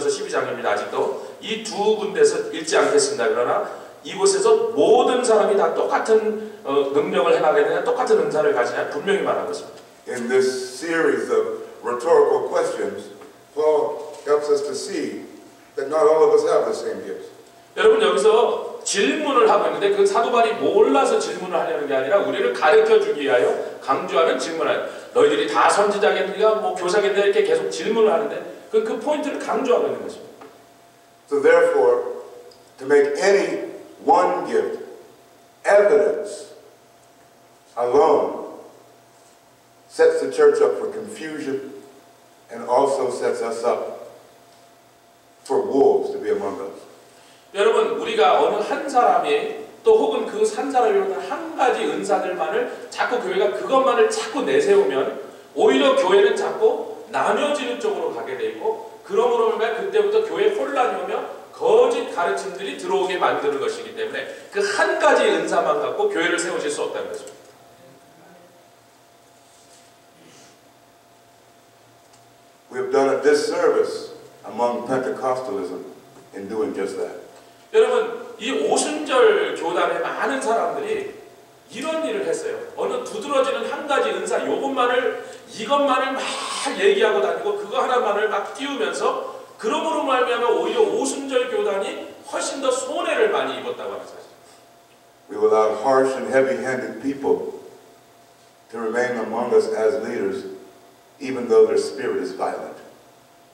12장입니다. 아직도 이 두 군데서 읽지 않겠습니다. 그러나 이곳에서 모든 사람이 다 똑같은 능력을 해나가게 되냐, 똑같은 은사를 가지냐 분명히 말한 것입니다. In this series of rhetorical questions, Paul helps us to see that not all of us have the same gifts. 여러분 여기서 질문을 하고 있는데 그 사도 바울이 몰라서 질문을 하려는 게 아니라 우리를 가르쳐 주기 위하여 강조하는 질문을 너희들이 다 선지자겠느냐 뭐 교사겠느냐 이렇게 계속 질문을 하는데 그 포인트를 강조하고 있는 것입니다. So therefore, to make any one gift evidence alone sets the church up for confusion and also sets us up for wolves to be among us. 여러분 우리가 어느 한 사람이 또 혹은 그 한 사람이 한 가지 은사들만을 자꾸 교회가 그것만을 자꾸 내세우면 오히려 교회는 자꾸 나뉘어지는 쪽으로 가게 돼 있고 그러므로 그때부터 교회에 혼란이 오며 거짓 가르침들이 들어오게 만드는 것이기 때문에 그 한 가지 은사만 갖고 교회를 세우실 수 없다는 것입니다. We have done a disservice among Pentecostalism in doing just that. 여러분 이 오순절 교단의 많은 사람들이 이런 일을 했어요. 어느 두드러지는 한 가지 은사 이것만을 막 얘기하고 다니고 그거 하나만을 막 띄우면서 그러므로 말미암아 오히려 오순절 교단이 훨씬 더 손해를 많이 입었다고 하는 사실. We allowed harsh and heavy-handed people to remain among us as leaders, even though their spirit is violent.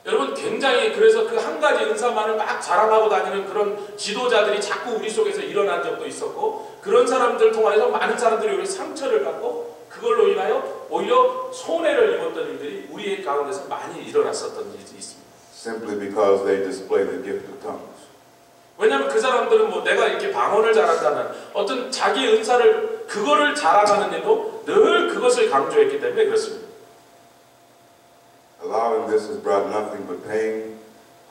여러분 굉장히 그래서 그 한 가지 은사만을 막 자랑하고 다니는 그런 지도자들이 자꾸 우리 속에서 일어난 적도 있었고 그런 사람들 통해서 많은 사람들이 오히려 상처를 받고 그걸로 인하여 오히려 손해를 입었던 일들이 우리의 가운데서 많이 일어났었던 일이 있습니다. Simply because they display the gift of tongues. 왜냐하면 그 사람들은 뭐 내가 이렇게 방언을 잘한다는 어떤 자기 은사를 그거를 자랑하는 일도 늘 그것을 강조했기 때문에 그렇습니다. Allowing this has brought nothing but pain,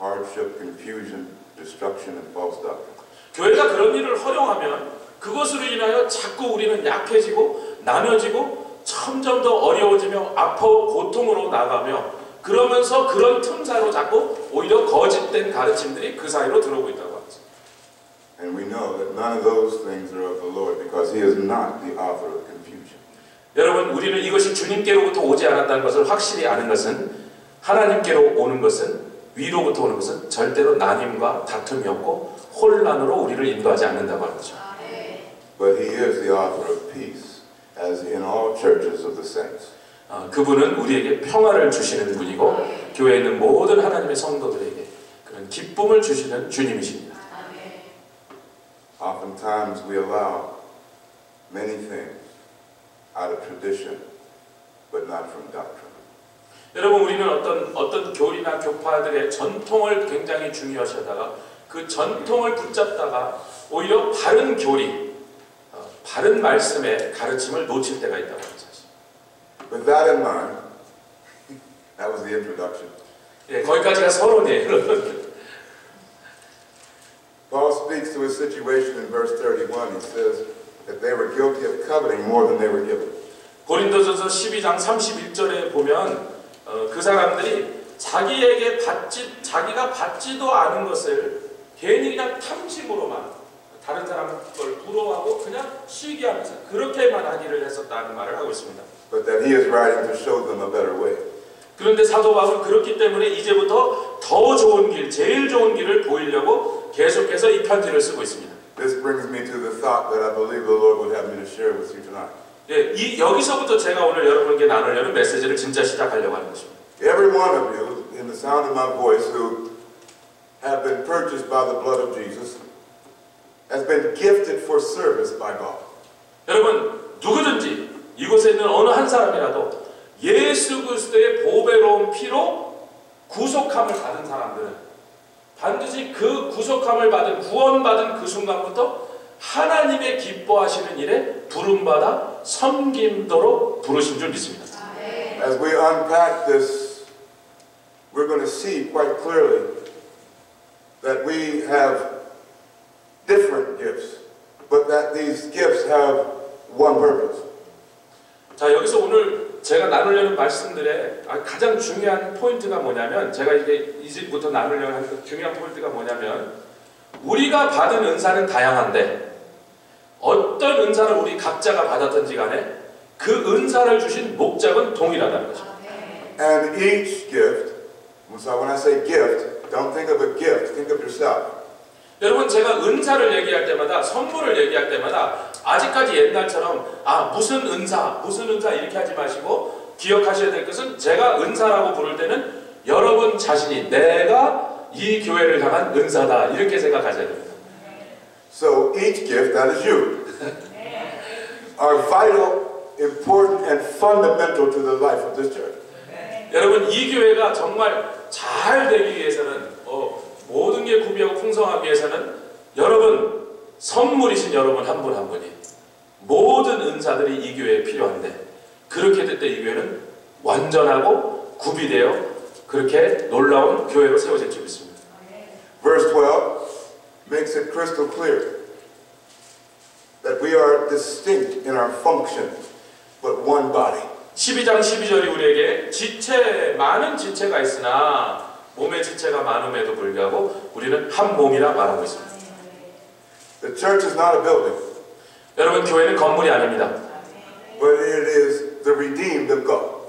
hardship, confusion, destruction, and false doctrine. 교회가 그런 일을 허용하면 그것으로 인하여 자꾸 우리는 약해지고 나눠지고 점점 더 어려워지며 아파오 고통으로 나가며 그러면서 그런 틈 사이로 자꾸 오히려 거짓된 가르침들이 그 사이로 들어오고 있다고 합니다. And we know that none of those things are of the Lord because He is not the author of confusion. 여러분 우리는 이것이 주님께로부터 오지 않았다는 것을 확실히 아는 것은 하나님께로 오는 것은 위로부터 오는 것은 절대로 나님과 다툼이 없고 혼란으로 우리를 인도하지 않는다고 하는 거죠. But He is the author of peace, as in all churches of the saints. 그분은 우리에게 평화를 주시는 분이고 교회에 있는 모든 하나님의 성도들에게 그런 기쁨을 주시는 주님이십니다. Oftentimes we allow many things out of tradition, but not from doctrine. 여러분 우리는 어떤 교리나 교파들의 전통을 굉장히 중요시하다가 그 전통을 붙잡다가 오히려 바른 교리, 바른 말씀의 가르침을 놓칠 때가 있다고 하는 사실. With that in mind, that was the introduction. 예, 거기까지가 서론이에요. Paul speaks to his situation in verse 31. He says that they were guilty of coveting more than they were given. 고린도전서 12장 31절에 보면 그 사람들이 자기가 받지도 않은 것을 괜히 그냥 탐심으로만 다른 사람 걸 부러워하고 그냥 시기하면서 그렇게만 하기를 했었다는 말을 하고 있습니다. But that he is writing to show them a better way. 그런데 사도 바울은 그렇기 때문에 이제부터 더 좋은 길, 제일 좋은 길을 보이려고 계속해서 이 편지를 쓰고 있습니다. This brings me to the thought that I believe the Lord would have me to share with you tonight. 예, 여기서부터 제가 오늘 여러분께 나누려는 메시지를 진짜 시작하려고 하는 것입니다. Every one of you, in the sound of my voice, who have been purchased by the blood of Jesus, has been gifted for service by God. 여러분 누구든지 이곳에 있는 어느 한 사람이라도 예수 그리스도의 보배로운 피로 구속함을 받은 사람들은 반드시 그 구속함을 받은 구원받은 그 순간부터 하나님의 기뻐하시는 일에 부름받아 섬김도록 부르신 줄 믿습니다. As we unpack this, we're going to see quite clearly that we have different gifts, but that these gifts have one purpose. 자 여기서 오늘 제가 나누려는 말씀들의 가장 중요한 포인트가 뭐냐면, 제가 이제 이제부터 나누려는 하는 중요한 포인트가 뭐냐면, 우리가 받은 은사는 다양한데 어떤 은사를 우리 각자가 받았든지 간에 그 은사를 주신 목적은 동일하다는 것입니다. And each gift, so when I say gift, don't think of a gift, think of yourself. 여러분, 제가 은사를 얘기할 때마다, 선물을 얘기할 때마다 아직까지 옛날처럼 무슨 은사 이렇게 하지 마시고 기억하셔야 될 것은, 제가 은사라고 부를 때는 여러분 자신이 내가 이 교회를 향한 은사다 이렇게 생각하셔야 됩니다. So each gift, that is you, are vital, important, and fundamental to the life of this church. 여러분, 이 교회가 정말 잘 되기 위해서는, 모든 게 구비하고 풍성하기 위해서는 여러분, 선물이신 여러분 한 분 한 분이, 모든 은사들이 이 교회에 필요한데, 그렇게 될 때 이 교회는 완전하고 구비되어 그렇게 놀라운 교회로 세워질 줄 믿습니다. Verse 12 makes it crystal clear that we are distinct in our function, but one body. 12장 12절이 우리에게 많은 지체가 있으나 몸의 지체가 많음에도 불구하고 우리는 한 몸이라 말하고 있습니다. The church is not a building, 여러분, 교회는 건물이 아닙니다. but it is the redeemed of God.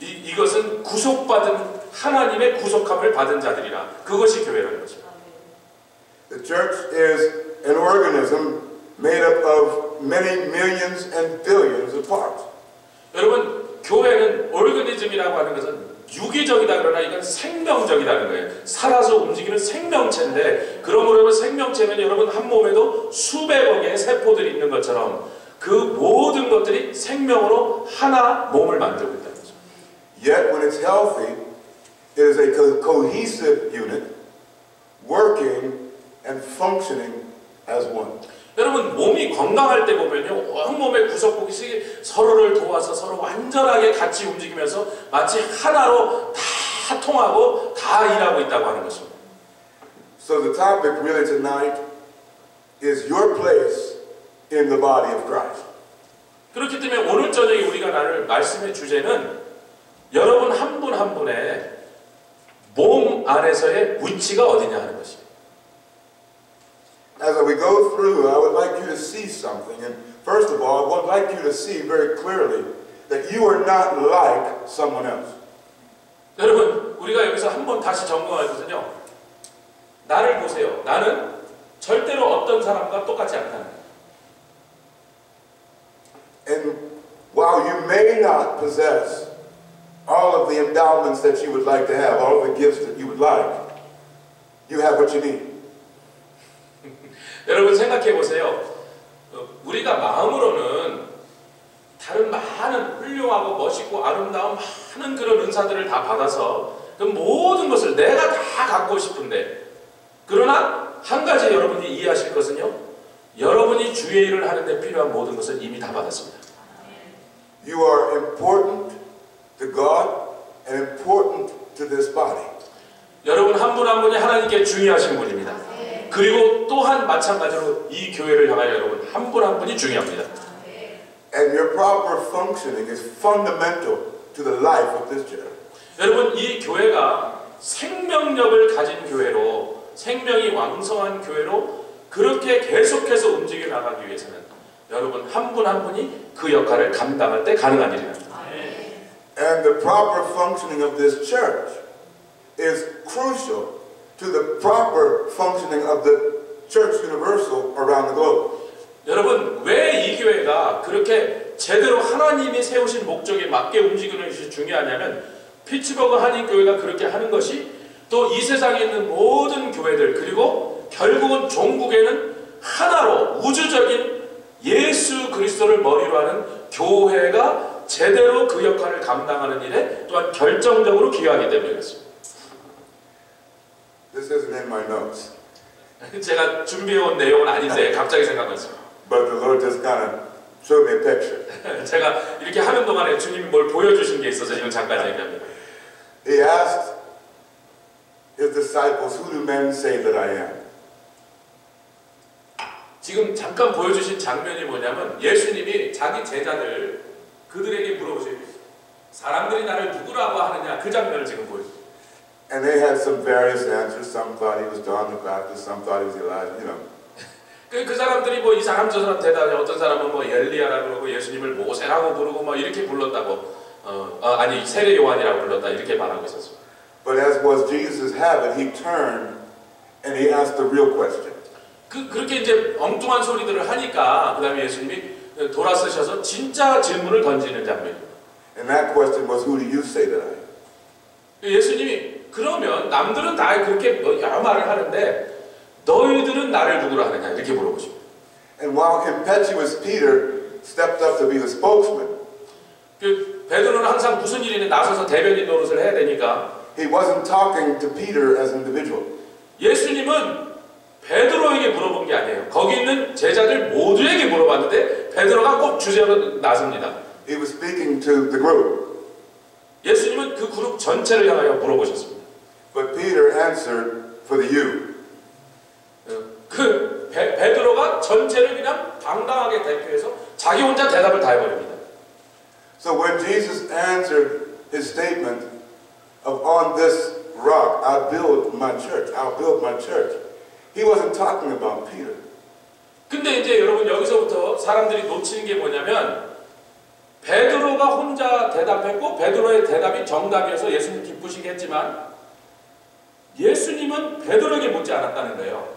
이것은 구속받은, 하나님의 구속함을 받은 자들이라, 그것이 교회라는 것입니다. The church is an organism made up of many millions and billions of parts. 여러분, 교회는 오르가니즘이라고 하는 것은 유기적이다, 그러나 이건 생명적이라는 거예요. 살아서 움직이는 생명체인데, 그러므로 생명체는 여러분 한 몸에도 수백여 개의 세포들이 있는 것처럼 그 모든 것들이 생명으로 하나 몸을 만들고 있다는 거죠. Yet when it's healthy, it is a cohesive unit working and functioning as one. 여러분, 몸이 건강할 때 보면요, 온몸의 구석구석이 서로를 도와서 서로 완전하게 같이 움직이면서 마치 하나로 다 통하고 다 일하고 있다고 하는 것입니다. So the topic really tonight is your place in the body of Christ. 그렇기 때문에 오늘 저녁에 우리가 나눌 말씀의 주제는 여러분 한 분 한 분의 몸 안에서의 위치가 어디냐 하는 것입니다. As we go through, I would like you to see something. And first of all, I would like you to see very clearly that you are not like someone else. 여러분, 우리가 여기서 한번 다시 점검할 것은요, 나를 보세요. 나는 절대로 어떤 사람과 똑같지 않다는 거예요. And while you may not possess all of the endowments that you would like to have, all of the gifts that you would like, you have what you need. 여러분, 생각해 보세요. 우리가 마음으로는 다른 많은 훌륭하고 멋있고 아름다운 많은 그런 은사들을 다 받아서 그 모든 것을 내가 다 갖고 싶은데, 그러나 한 가지 여러분이 이해하실 것은요, 여러분이 주의 일을 하는데 필요한 모든 것을 이미 다 받았습니다. You are important to God and important to this body. 여러분 한 분 한 분이 하나님께 중요하신 분입니다. 그리고 또한 마찬가지로 이 교회를 향하여 여러분 한 분 한 분이 중요합니다. And your proper functioning is fundamental to the life of this church. 여러분, 이 교회가 생명력을 가진 교회로, 생명이 왕성한 교회로 그렇게 계속해서 움직여 나가기 위해서는 여러분 한 분 한 분이 그 역할을 감당할 때 가능한 일입니다. And the proper functioning of this church is crucial to the proper functioning of the church universal around the globe. 여러분, 왜 이 교회가 그렇게 제대로 하나님이 세우신 목적에 맞게 움직이는 것이 중요하냐면, 피츠버그 한인교회가 그렇게 하는 것이 또 이 세상에 있는 모든 교회들, 그리고 결국은 종국에는 하나로 우주적인 예수 그리스도를 머리로 하는 교회가 제대로 그 역할을 감당하는 일에 또한 결정적으로 기여하기 때문에 그렇습니다. This isn't in my notes. 제가 준비해온 내용은 아닌데 갑자기 생각났어요. But the Lord just kind of showed me a picture. 제가 이렇게 하는 동안에 주님이 뭘 보여주신 게 있어서 이건 잠깐 얘기합니다. He asked his disciples, "Who do men say that I am?" 지금 잠깐 보여주신 장면이 뭐냐면, 예수님이 자기 제자들 그들에게 물어보세요. 사람들이 나를 누구라고 하느냐 그 장면을 지금 보여줍니다. And they had some various answers. Some thought he was John the Baptist, some thought he was Elijah, you know. 그 사람들이 뭐 이 사람 저 사람 대답해. 어떤 사람은 뭐 엘리야라고 그러고 예수님을 모세라고 부르고 뭐 이렇게 불렀다고 아니 세례 요한이라고 불렀다 이렇게 말하고 있었어요. But as was Jesus' habit, he turned and he asked the real question. 그렇게 이제 엉뚱한 소리들을 하니까 그 다음에 예수님이 돌아서셔서 진짜 질문을 던지는 장면입니다. And that question was, who do you say that I am? 예수님이 그러면 남들은 다 그렇게 여러 말을 하는데 너희들은 나를 누구로 하느냐 이렇게 물어보십니다. And while impetuous Peter stepped up to be the spokesman, 그 베드로는 항상 무슨 일이든 나서서 대변인 노릇을 해야 되니까 he wasn't talking to Peter as an individual. 예수님은 베드로에게 물어본 게 아니에요. 거기 있는 제자들 모두에게 물어봤는데 베드로가 꼭 주제로 나섭니다. He was speaking to the group. 예수님은 그 그룹 전체를 향하여 물어보셨습니다. But Peter answered for the you. 그 베드로가 전체를 그냥 당당하게 대표해서 자기 혼자 대답을 다 해버립니다. So when Jesus answered his statement of on this rock I build my church, I'll build my church, he wasn't talking about Peter. 근데 이제 여러분 여기서부터 사람들이 놓치는 게 뭐냐면 베드로가 혼자 대답했고 베드로의 대답이 정답이어서 예수님 기쁘시게 했지만 예수님은 베드로에게 묻지 않았다는 거예요.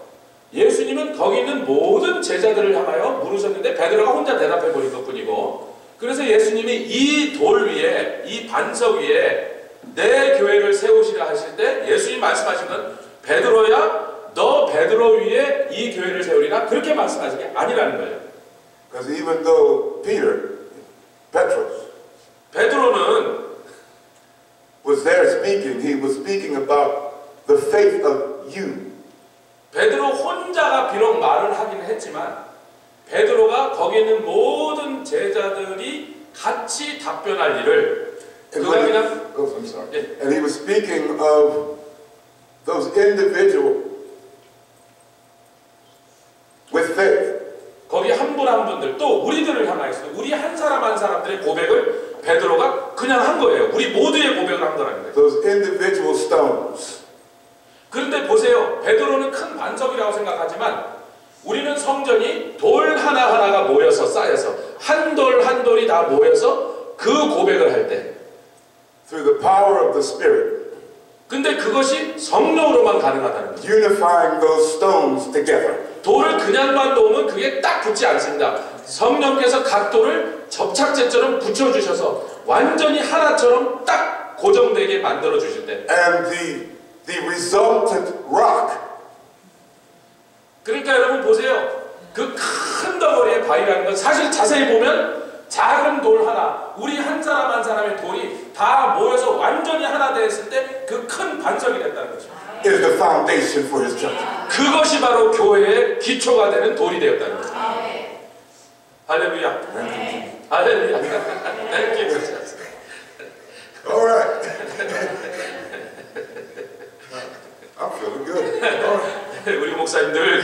예수님은 거기 있는 모든 제자들을 향하여 물으셨는데 베드로가 혼자 대답해버린 것뿐이고 그래서 예수님이 이 돌 위에 이 반석 위에 내 교회를 세우시라 하실 때 예수님 말씀하신 건 베드로야 너 베드로 위에 이 교회를 세우리라 그렇게 말씀하신 게 아니라는 거예요. Because even though Petros 베드로는 was there speaking, he was speaking about the faith of you. 베드로 혼자가 비록 말을 하긴 했지만 베드로가 거기 있는 모든 제자들이 같이 답변할 일을 그가 그냥 I'm sorry. And he was speaking of those individuals with faith. 거기 한 분 한 분들 또 우리들을 향하여서 우리 한 사람 한 사람들의 고백을 베드로가 그냥 한 거예요. 우리 모두의 고백을 한 거라는 거예요. Those individual stones. 그런데 보세요. 베드로는 큰 반석이라고 생각하지만 우리는 성전이 돌 하나하나가 모여서 쌓여서 한 돌 한 돌이 다 모여서 그 고백을 할 때 through the power of the Spirit. 근데 그것이 성령으로만 가능하다는 거죠. Unifying those stones together. 돌을 그냥만 놓으면 그게 딱 붙지 않습니다. 성령께서 각 돌을 접착제처럼 붙여주셔서 완전히 하나처럼 딱 고정되게 만들어 주실 때 And the resultant rock. 그러니까 여러분 보세요. 그 큰 덩어리의 바위라는 건 사실 자세히 보면 작은 돌 하나, 우리 한 사람 한 사람의 돌이 다 모여서 완전히 하나 되었을 때 그 큰 반석이 됐다는 거죠. Is the foundation for his church. 그것이 바로 교회의 기초가 되는 돌이 되었다는 거죠. 할렐루야. 할렐루야. Thank you. All right. I'm feeling good. All right. 우리 목사님들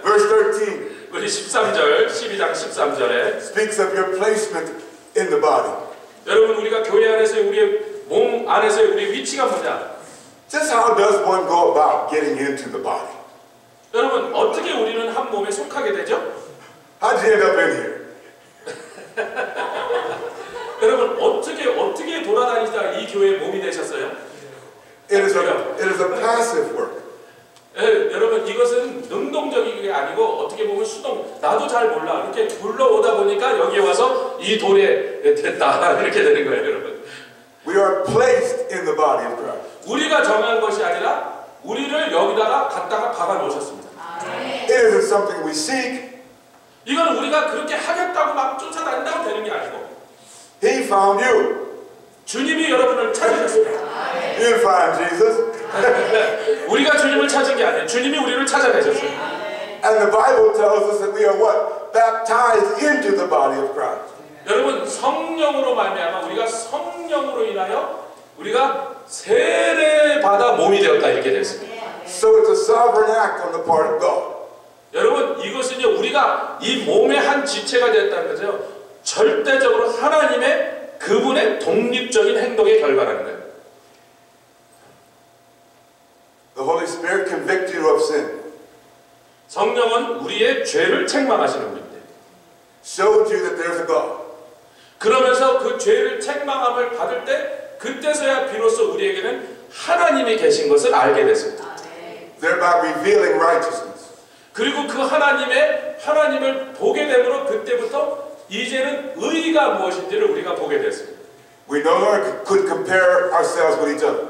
Verse 13 우리 13절 12장 13절에 speaks of your placement in the body. 여러분 우리가 교회 안에서의 우리의 몸 안에서의 우리의 위치가 뭐냐? Just how does one go about getting into the body? 여러분 어떻게 우리는 한 몸에 속하게 되죠? How'd you end up in here? 여러분 어떻게 돌아다니다가 이 교회의 몸이 되셨어요? It is a passive work. 여러분 이것은 능동적인 게 아니고 어떻게 보면 수동 나도 잘 몰라 이렇게 굴러오다 보니까 여기에 와서 이 돌에 됐다 이렇게 되는 거예요 여러분. We are placed in the body of Christ. 우리가 정한 것이 아니라 우리를 여기다가 갖다가 박아 놓으셨습니다. It isn't something we seek. 이건 우리가 그렇게 하겠다고 막 쫓아다닌다고 되는 게 아니고 He found you. 주님이 여러분을 찾으셨습니다. You didn't find Jesus. 우리가 주님을 찾은 게 아니에요. 주님이 우리를 찾아내셨어요. And the Bible tells us that we are what? Baptized into the body of Christ. 여러분 성령으로 말미암아 우리가 성령으로 인하여 우리가 세례받아 몸이 되었다 이렇게 됐습니다. So it's a sovereign act on the part of God. 여러분 이것은요 우리가 이 몸의 한 지체가 되었다는 거죠. 절대적으로 하나님의 그분의 독립적인 행동의 결과라는 거예요. The Holy Spirit convicts you of sin. 성령은 우리의 죄를 책망하시는 분입니다. Shows you that there's a God. 그러면서 그 죄를 책망함을 받을 때 그때서야 비로소 우리에게는 하나님이 계신 것을 알게 됐습니다. Thereby revealing righteousness. 그리고 그 하나님을 보게 됨으로 그때부터 이제는 의가 무엇인지를 우리가 보게 됐습니다. We no longer could compare ourselves with each other.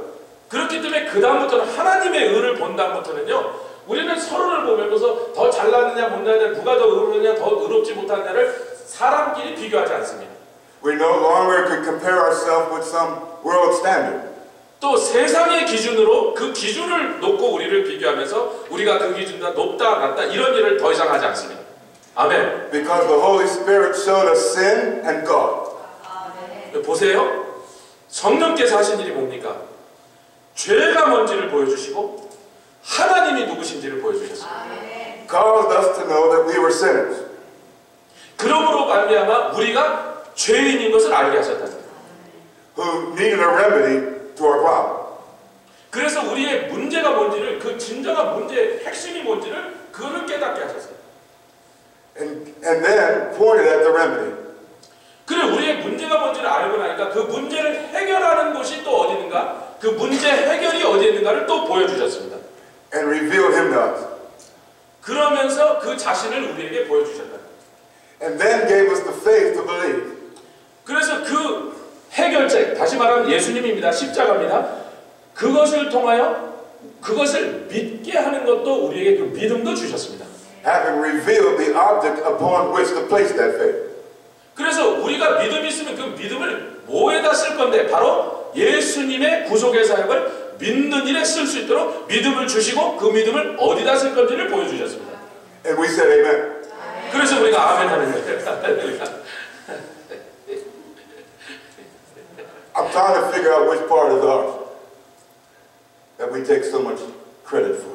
그렇기 때문에 그 다음부터는 하나님의 의를 본 다음부터는요, 우리는 서로를 보면서 더 잘났느냐 못났느냐, 누가 더 의롭느냐 더 의롭지 못하느냐를 사람끼리 비교하지 않습니다. We no longer could compare ourselves with some world standard. 또 세상의 기준으로 그 기준을 놓고 우리를 비교하면서 우리가 그 기준보다 높다 낮다 이런 일을 더 이상 하지 않습니다. 아멘. Because the Holy Spirit showed us sin and God. 보세요. 성령께서 하신 일이 뭡니까? 죄가 뭔지를 보여주시고 하나님이 누구신지를 보여주셨습니다. Caused us to know that we were sinners. 그러므로 말미암아 우리가 죄인인 것을 알게 하셨다. Who needed a remedy to our problem. 그래서 우리의 문제가 뭔지를, 그 진정한 문제의 핵심이 뭔지를 그를 깨닫게 하셨어요. And then pointed at the remedy. 그래, 우리의 문제가 뭔지를 알고 나니까 그 문제를 해결하는 곳이 또 어디 있는가? 그 문제 해결이 어디 있는가를 또 보여주셨습니다. And revealed him to us. 그러면서 그 자신을 우리에게 보여주셨다. And then gave us the faith to believe. 그래서 그 해결책, 다시 말하면 예수님입니다. 십자가입니다. 그것을 통하여 그것을 믿게 하는 것도 우리에게 그 믿음도 주셨습니다. Having revealed the object upon which to place that faith. 그래서 우리가 믿음이 있으면 그 믿음을 뭐에다 쓸 건데 바로 예수님의 구속의 사역을 믿는 일에 쓸 수 있도록 믿음을 주시고 그 믿음을 어디다 쓸 건지를 보여주셨습니다. And we said amen. 그래서 우리가 아멘 하는 거예요. I'm trying to figure out which part is ours that we take so much credit for.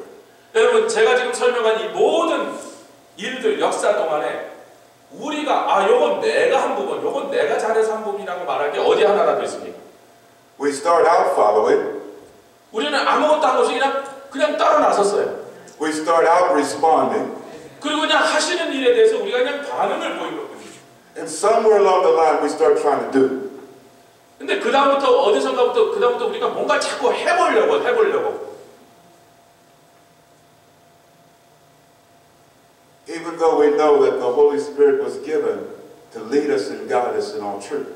여러분, 제가 지금 설명한 이 모든 일들, 역사 동안에 우리가 요건 내가 한 부분, 요건 내가 잘해서 한 부분이라고 말할 게 어디 하나라도 있습니까? We start out following. 우리는 아무것도 안 없이 그냥 따라 나섰어요. We start out responding. 그리고 그냥 하시는 일에 대해서 우리가 그냥 반응을 보이거든요. And somewhere along the line we start trying to do. 근데 그 다음부터 우리가 뭔가 자꾸 해보려고. Even though we know that the Holy Spirit was given to lead us and guide us in all truth.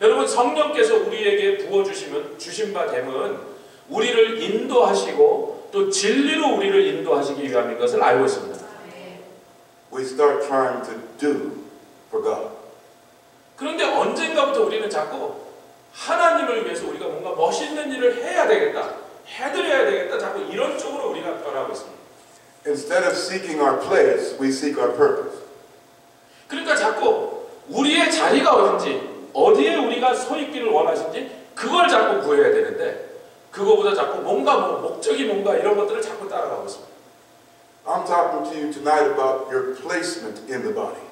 여러분, 성령께서 우리에게 주신 바 됨은 우리를 인도하시고 또 진리로 우리를 인도하시기 위함인 것을 알고 있습니다. We start trying to do for God. 그런데 언젠가부터 우리는 자꾸 하나님을 위해서 우리가 뭔가 멋있는 일을 해야 되겠다, 해드려야 되겠다, 자꾸 이런 쪽으로 우리가 변하고 있습니다. Instead of seeking our place, we seek our purpose. 그러니까 자꾸 우리의 자리가 어딘지, 어디에 우리가 서 있기를 원하신지 그걸 자꾸 구해야 되는데 그거보다 자꾸 목적이 뭔가 이런 것들을 자꾸 따라가고 있습니다. I'm talking to you tonight about your placement in the body.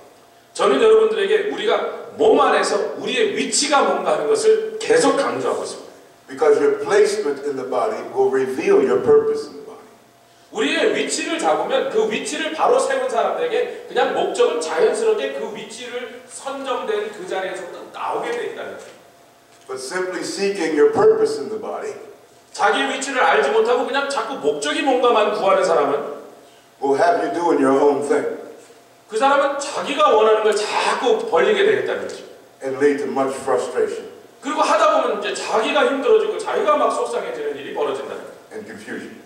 저는 여러분들에게 우리가 몸 안에서 우리의 위치가 뭔가 하는 것을 계속 강조하고 있습니다. Because your placement in the body will reveal your purpose in the body. 우리의 위치를 잡으면 그 위치를 바로 세운 사람들에게 그냥 목적은 자연스럽게 그 위치를 선정된 그 자리에서 나오게 돼 있다는 거예요. But simply seeking your purpose in the body 자기 위치를 알지 못하고 그냥 자꾸 목적이 뭔가만 구하는 사람은 will have you doing your own thing 그 사람은 자기가 원하는 걸 자꾸 벌리게 되겠다는 거죠. and lead to much frustration 그리고 하다 보면 이제 자기가 힘들어지고 자기가 막 속상해지는 일이 벌어진다는 거예요. and confusion.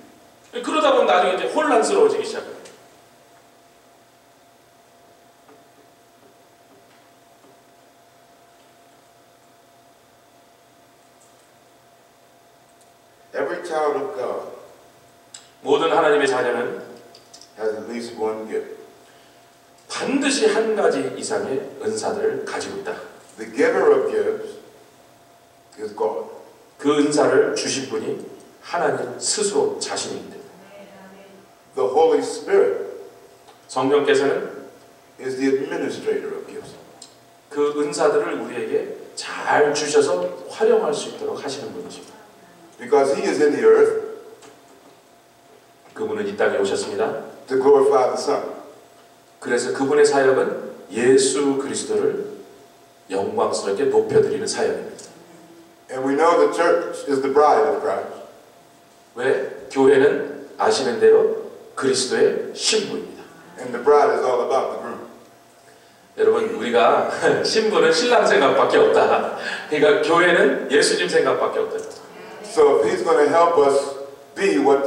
그러다 보면 나중에 이제 혼란스러워지기 시작해요. Every child of God 모든 하나님의 자녀는 has at least one gift. 반드시 한 가지 이상의 은사들을 가지고 있다. The giver of gifts is God. 그 은사를 주신 분이 하나님 스스로 자신입니다. The Holy Spirit 성령께서는 is the administrator of gifts. 그 은사들을 우리에게 잘 주셔서 활용할 수 있도록 하시는 분이십니다. Because he is in the earth 그분은 이 땅에 오셨습니다. to glorify the Son. 그래서 그분의 사역은 예수 그리스도를 영광스럽게 높여드리는 사역입니다. And we know the church is the bride of Christ. 왜? 교회는 아시는 대로 그리스도의 신부입니다. And the bride is all about the groom. 여러분, 우리가 신부는 신랑 생각밖에 없다. 그러니까 교회는 예수님 생각밖에 없다. So if he's going to help us be what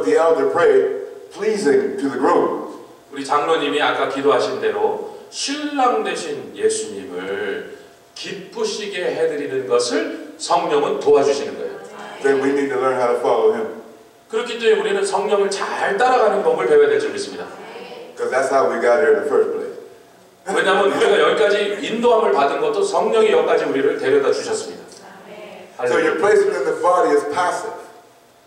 the elder prayed, pleasing to the groom. 우리 장로님이 아까 기도하신 대로 신랑 되신 예수님을 기쁘시게 해드리는 것을 성령은 도와주시는 거예요. Then we need to learn how to follow him. 그렇기 때문에 우리는 성령을 잘 따라가는 법을 배워야 될 줄 믿습니다. Because that's how we got here in the first place. 왜냐하면 우리가 여기까지 인도함을 받은 것도 성령이 여기까지 우리를 데려다 주셨습니다. So your placement in the body is passive.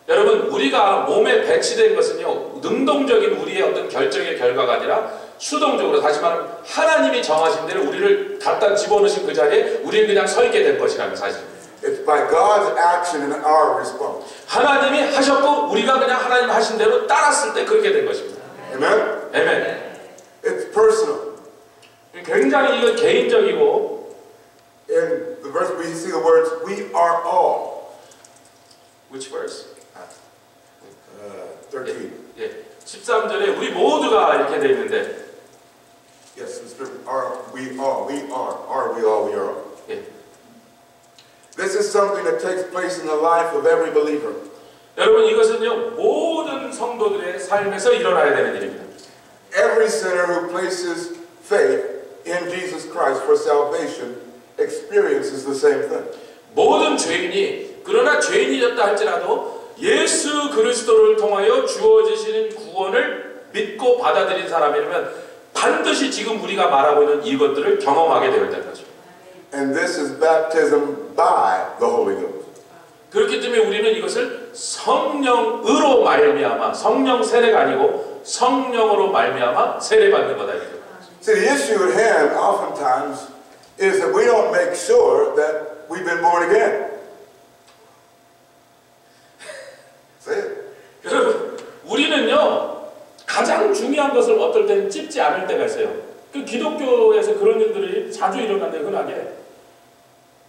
여러분, 우리가 몸에 배치된 것은요, 능동적인 우리의 어떤 결정의 결과가 아니라 수동적으로, 다시 말하면 하나님이 정하신 대로 우리를 갖다 집어넣으신 그 자리에 우리는 그냥 서 있게 될 것이라는 사실입니다. It's by God's action and our response. 하나님이 하셨고 우리가 그냥 하나님 하신 대로 따랐을 때 그렇게 된 것입니다. Amen? 아멘. It's personal. 굉장히 이건 개인적이고, In the verse we see the words, we are all. which verse? 13. 예, 13절에 우리 모두가 이렇게 돼 있는데, Yes, the scripture, we all. 예. This is something that takes place in the life of every believer. 여러분, 이것은요 모든 성도들의 삶에서 일어나야 되는 일입니다. Every sinner who places faith in Jesus Christ for salvation experiences the same thing. 모든 죄인이, 그러나 죄인이었다 할지라도 예수 그리스도를 통하여 주어지시는 구원을 믿고 받아들인 사람이라면 반드시 지금 우리가 말하고 있는 이것들을 경험하게 되었다는 거죠. And this is baptism by the Holy Ghost. 그렇기 때문에 우리는 이것을 성령으로 말미암아, 성령 세례가 아니고 성령으로 말미암아 세례받는 거다. See, the issue at hand oftentimes is that we don't make sure that we've been born again. Say it. 여러분, 우리는요 가장 중요한 것을 어떨 때는 찝지 않을 때가 있어요. 그 기독교에서 그런 일들이 자주 일어나는데, 흔하게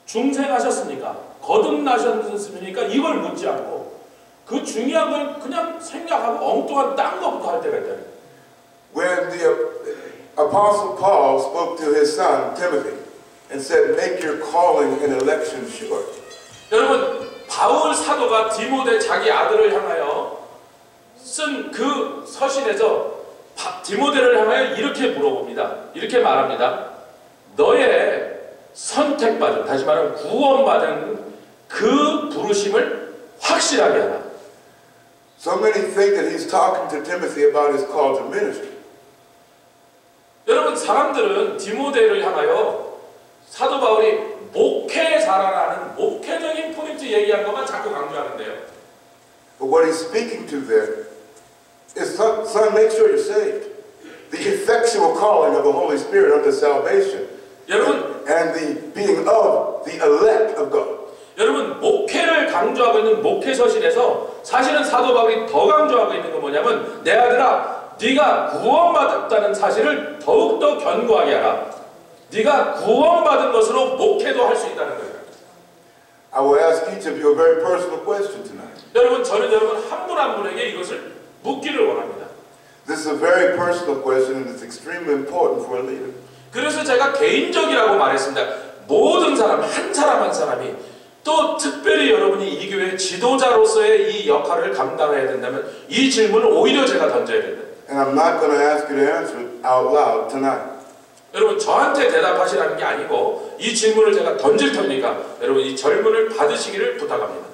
중생하셨습니까? 거듭나셨습니까? 이걸 묻지 않고 그 중요한 걸 그냥 생략하고 엉뚱한 딴 것부터 할 때가 있다. When the Apostle Paul spoke to his son Timothy and said, make your calling and election sure. 여러분, 바울 사도가 디모데 자기 아들을 향하여 쓴 그 서신에서 디모데를 향하여 이렇게 물어봅니다. 이렇게 말합니다. 너의 선택받은, 다시 말하면 구원받은 그 부르심을 확실하게 하라. So many think that he's talking to Timothy about his call to ministry. 여러분, 사람들은 디모데를 향하여 사도 바울이 목회 잘하라는 목회적인 포인트 얘기한 것만 자꾸 강조하는데요. But what he's speaking to there is, son, make sure you're saved. The effectual calling of the Holy Spirit unto salvation. 여러분, and the being of the elect of God. 여러분, 목회를 강조하고 있는 목회서신에서 사실은 사도 바울이 더 강조하고 있는 건 뭐냐면, 내 아들아, 네가 구원받았다는 사실을 더욱더 견고하게 하라. 네가 구원받은 것으로 목회도 할 수 있다는 거예요. I will ask each of you a very personal question tonight. 여러분, 저는 여러분 한 분 한 분에게 이것을 묻기를 원합니다. This is a very personal question and it's extremely important for a leader. 그래서 제가 개인적이라고 말했습니다. 모든 사람, 한 사람 한 사람이, 또 특별히 여러분이 이 교회의 지도자로서의 이 역할을 감당해야 된다면 이 질문을 오히려 제가 던져야 된다. And I'm not going to ask you to answer it out loud tonight. 여러분, 저한테 대답하시라는 게 아니고 이 질문을 제가 던질 테니까 여러분 이 질문을 받으시기를 부탁합니다.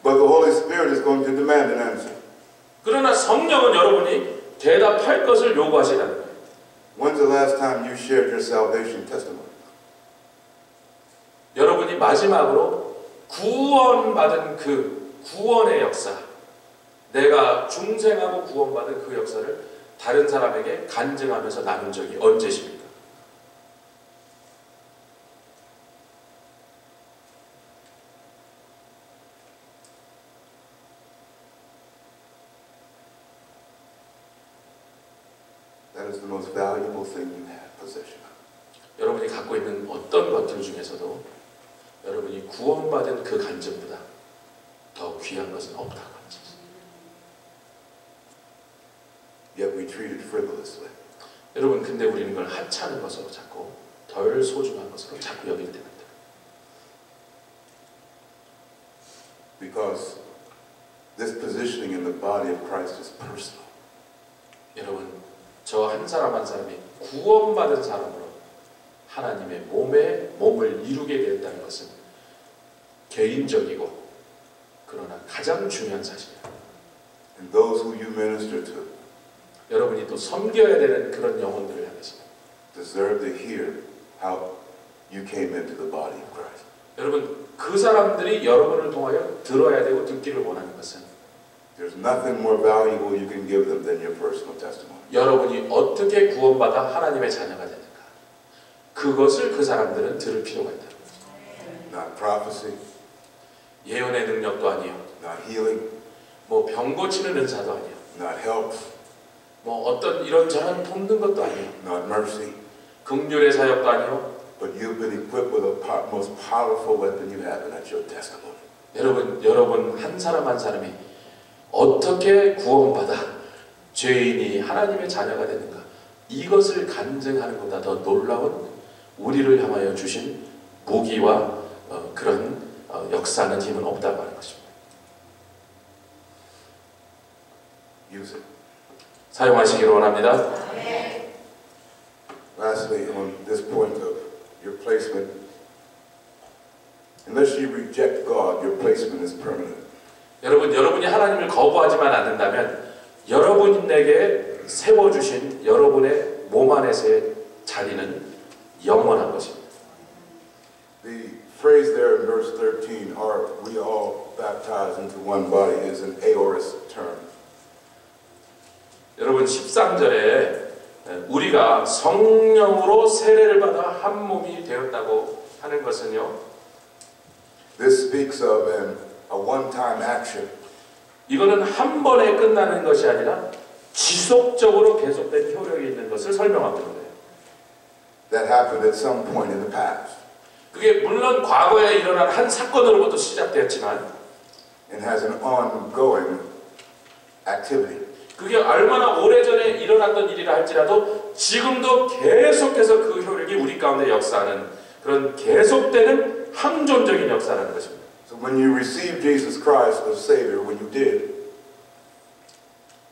But the Holy Spirit is going to demand an answer. 그러나 성령은 여러분이 대답할 것을 요구하시라는 거예요. When's the last time you shared your salvation testimony? 여러분이 마지막으로 구원받은 그 구원의 역사, 내가 중생하고 구원받은 그 역사를 다른 사람에게 간증하면서 나눈 적이 언제십니까? That is the most valuable thing you have, possession. 여러분이 갖고 있는 어떤 것들 중에서도 여러분이 구원받은 그 간증보다 더 귀한 것은 없다고 합니다. Yet we treat it frivolously. 여러분 근데 우리는 그걸 하찮은 것으로 자꾸 덜 소중한 것으로 자꾸 여길 때가 있다. Because this positioning in the body of Christ is personal. 여러분 저 한 사람 한 사람이 구원받은 사람으로 하나님의 몸을 이루게 되었다는 것은 개인적이고 그러나 가장 중요한 사실이에요. And those who you minister to 여러분이 또 섬겨야 되는 그런 영혼들을 향해서 deserve to hear how you came into the body of Christ. 여러분 그 사람들이 여러분을 통하여 들어야 되고 듣기를 원하는 것은 There's nothing more valuable you can give them than your personal testimony. 여러분이 어떻게 구원받아 하나님의 자녀가 되는가 그것을 그 사람들은 들을 필요가 있다는 거죠. Not prophecy, 예언의 능력도 아니요, not healing, 뭐 병 고치는 은사도 아니요, not help, 뭐 어떤 이런저런 돕는 것도 아니요, not mercy, 긍휼의 사역도 아니요. but you've been equipped with the most powerful weapon you have, and that's your testimony. 여러분 한 사람 한 사람이 어떻게 구원받아 죄인이 하나님의 자녀가 되는가 이것을 간증하는 것보다 더 놀라운 우리를 향하여 주신 무기와 그런 역사는 힘은 없다고 하는 것입니다. Use it. 사용하시기를 원합니다. Lastly, on this point of your placement, unless you reject God, your placement is permanent. 여러분이 하나님을 거부하지만 않는다면 여러분에게 세워주신 여러분의 몸 안에서의 자리는 영원한 것입니다. The phrase there in verse 13, are we all baptized into one body, is an aorist term. 여러분 13절에 우리가 성령으로 세례를 받아 한 몸이 되었다고 하는 것은요. This speaks of a one-time action. 이거는 한 번에 끝나는 것이 아니라 지속적으로 계속된 효력이 있는 것을 설명하고 있는 거예요. That happened at some point in the past. 그게 물론 과거에 일어난 한 사건으로부터 시작되었지만 and has an ongoing activity. 그게 얼마나 오래전에 일어났던 일이라 할지라도 지금도 계속해서 그 효력이 우리 가운데 역사하는 그런 계속되는 항존적인 역사라는 것입니다. So when you receive Jesus Christ as Savior, when you did,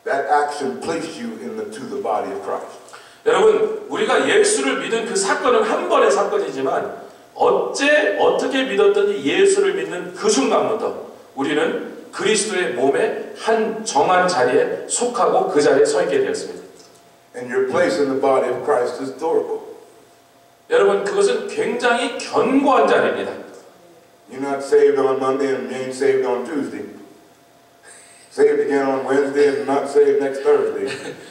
that action placed you to the body of Christ. 여러분, 우리가 예수를 믿은 그 사건은 한 번의 사건이지만 어떻게 믿었더니 예수를 믿는 그 순간부터 우리는 그리스도의 몸의 한 정한 자리에 속하고 그 자리에 서 있게 되었습니다. And your place in the body of Christ is durable. 여러분, 그것은 굉장히 견고한 자리입니다. You're not saved on Monday and you ain't saved on Tuesday. Saved again on Wednesday and not saved next Thursday.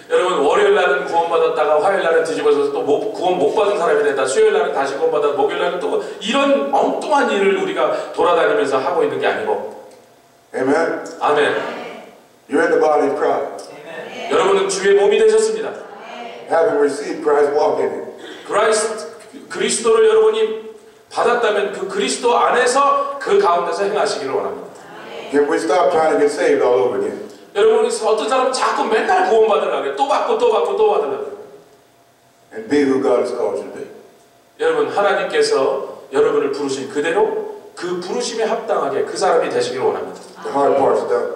여러분, 월요일 날은 구원받았다가 화요일 날은 뒤집어서 또 구원 못 받은 사람이 됐다. 수요일 날은 다시 구원받아 목요일 날은 또 이런 엉뚱한 일을 우리가 돌아다니면서 하고 있는 게 아니고. Amen. 아멘. You're in the body of Christ. 여러분은 주의 몸이 되셨습니다. Having received Christ, walk in it. 그리스도를 여러분이 받았다면 그 그리스도 안에서 그 가운데서 행하시기를 원합니다. Can we stop trying to get saved all over again? 여러분, 어떤 사람은 자꾸 맨날 구원받으려고 해요. 또 받고 받으려고 해요. And be who God has called you to be. 여러분, 하나님께서 여러분을 부르신 그대로 그 부르심에 합당하게 그 사람이 되시기를 원합니다. The hard part's done.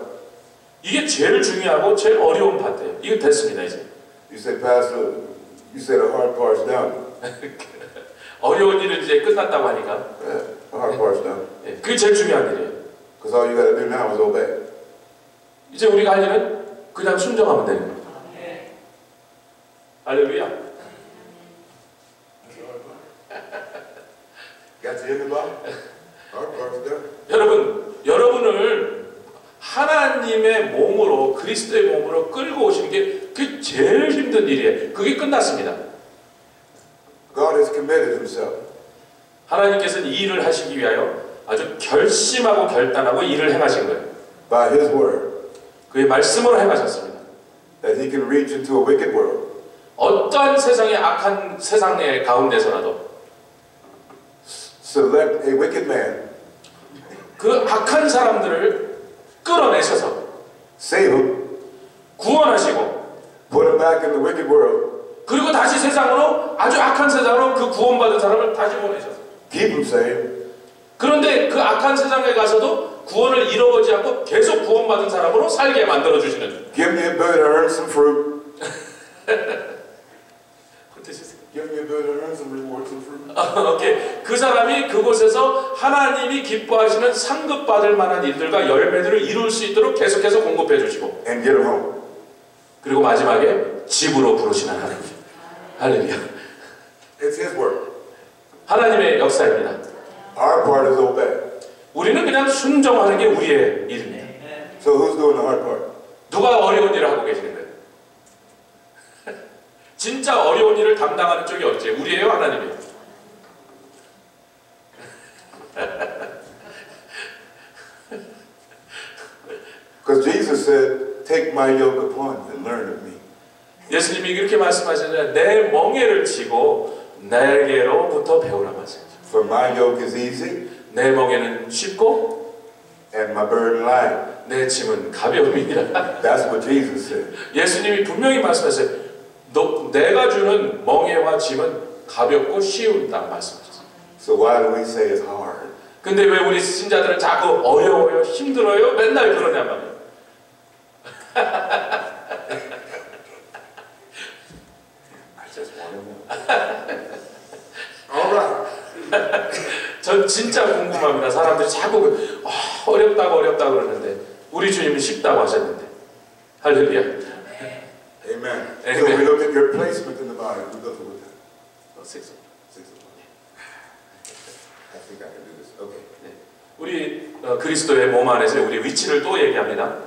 이게 제일 중요하고 제일 어려운 파트예요. 이거 됐습니다, 이제. You say, Pastor, you say the hard part's done. 어려운 일은 이제 끝났다고 하니까. Yeah, the hard part's done. 그게 제일 중요한 일이에요. Because all you got to do now is obey. 이제 우리가 할 일은 그냥 순종하면 되는 거예요. 할렐루야. Got you in the body? Hard part's done. 여러분을 하나님의 몸으로 그리스도의 몸으로 끌고 오시는 게 그게 제일 힘든 일이에요. 그게 끝났습니다. God has committed himself. 하나님께서는 이 일을 하시기 위하여 아주 결심하고 결단하고 일을 행하신 거예요. By his word. 그의 말씀으로 행하셨습니다. That he can reach into a wicked world. 어떠한 세상의 악한 세상의 가운데서라도 select a wicked man, 그 악한 사람들을 끌어내셔서 save him, 구원하시고 put him back in the wicked world, 그리고 다시 세상으로 아주 악한 세상으로 그 구원받은 사람을 다시 보내셔서 keep him saved, 그런데 그 악한 세상에 가서도 구원을 잃어버리지 않고 계속 구원받은 사람으로 살게 만들어주시는 give me a ability to earn some fruit, give me a ability to earn some rewards and fruit. 오케이. 그 사람이 그곳에서 하나님이 기뻐하시는 상급받을 만한 일들과 열매들을 이룰 수 있도록 계속해서 공급해 주시고 and get him home. 그리고 마지막에 집으로 부르시는 하나님. 할렐루야. It's his work. 하나님의 역사입니다. Our part is obey. 우리는 그냥 순종하는 게 우리의 일입니다. So who's doing the hard part? 누가 어려운 일을 하고 계시는데? 진짜 어려운 일을 담당하는 쪽이 어디지? 우리예요, 하나님이에요? Because Jesus said, take my yoke upon you and learn of me. 예수님이 이렇게 말씀하셨잖아요. 내 멍에를 지고 내게로부터 배우라 말씀하셨죠. For my yoke is easy 내 멍에는 쉽고 and my burden light. 내 짐은 가벼움이라. That's what Jesus said. 예수님이 분명히 말씀하셨어요. 내가 주는 멍에와 짐은 가볍고 쉬운다 말씀하셨어요. So why do we say it's hard? 근데 왜 우리 신자들은 자꾸 어려워요, 힘들어요, 맨날 그러냔 말이에요. I just want to know. All right. 전 진짜 궁금합니다. 사람들이 자꾸 어렵다고 그러는데 우리 주님은 쉽다고 하셨는데. 할렐루야. Amen. So Amen. we look at your placement in the body. We go through with that. 6 o'clock. I think I can do this. Okay. 우리 그리스도의 몸 안에서 우리 위치를 또 얘기합니다.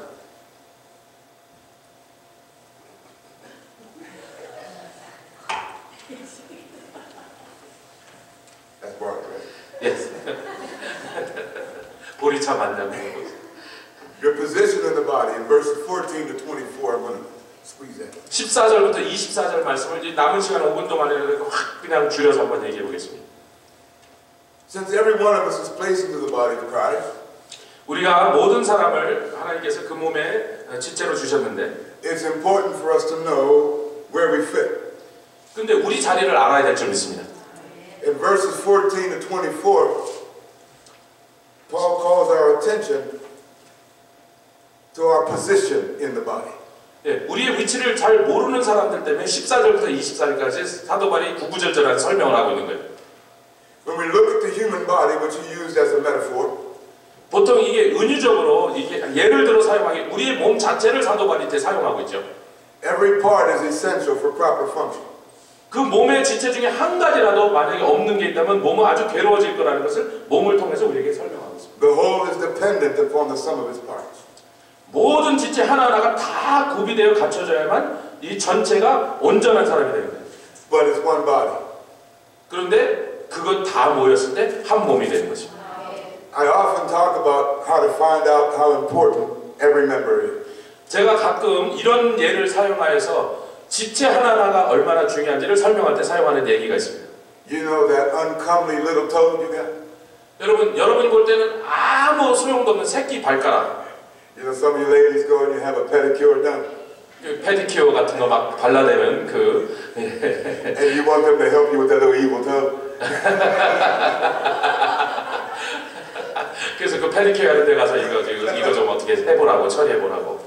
That's Bart, right? Yes. 보리차 만나고. Your position in the body in verses 14 to 24. I'm going to squeeze that. 14절부터 24절 말씀을 이제 남은 시간 5분 동안에 확 그냥 줄여서 한번 얘기해 보겠습니다. Since every one of us is placed into the body of Christ, 우리가 모든 사람을 하나님께서 그 몸에 지체로 주셨는데 it's important for us to know where we fit. 근데 우리 자리를 알아야 될 줄 믿습니다. In verses 14 to 24, Paul calls our attention to our position in the body. 예, 우리의 위치를 잘 모르는 사람들 때문에 14절부터 24절까지 사도 바울이 구구절절한 설명을 하고 있는 거예요. When we look at the human body, which he used as a metaphor, 보통 이게 은유적으로 이게 예를 들어 사용하기 우리의 몸 자체를 사도 바울이 사용하고 있죠. every part is essential for proper function. 그 몸의 지체 중에 한 가지라도 만약에 없는 게 있다면 몸은 아주 괴로워질 거라는 것을 몸을 통해서 우리에게 설명하고 있습니다. The whole is dependent upon the sum of its parts. 모든 지체 하나하나가 다 구비되어 갖춰져야만 이 전체가 온전한 사람이 되는 거예요. But it's one body. 그런데 그것 다 모였을 때 한 몸이 되는 것입니다. I often talk about how to find out how important every member is. 제가 가끔 이런 예를 사용하여서 지체 하나하나가 얼마나 중요한지를 설명할 때 사용하는 얘기가 있습니다. You know that uncomely little toe you got? 여러분이 볼 때는 아무 소용도 없는 새끼 발가락, You know, some of you ladies go and you have a pedicure done. 그 페디큐어 같은 거 막 발라대면 And you want them to help you with that little evil toe. 그래서 그 페디큐어 하는 데 가서 이거 좀 어떻게 해보라고 처리해보라고.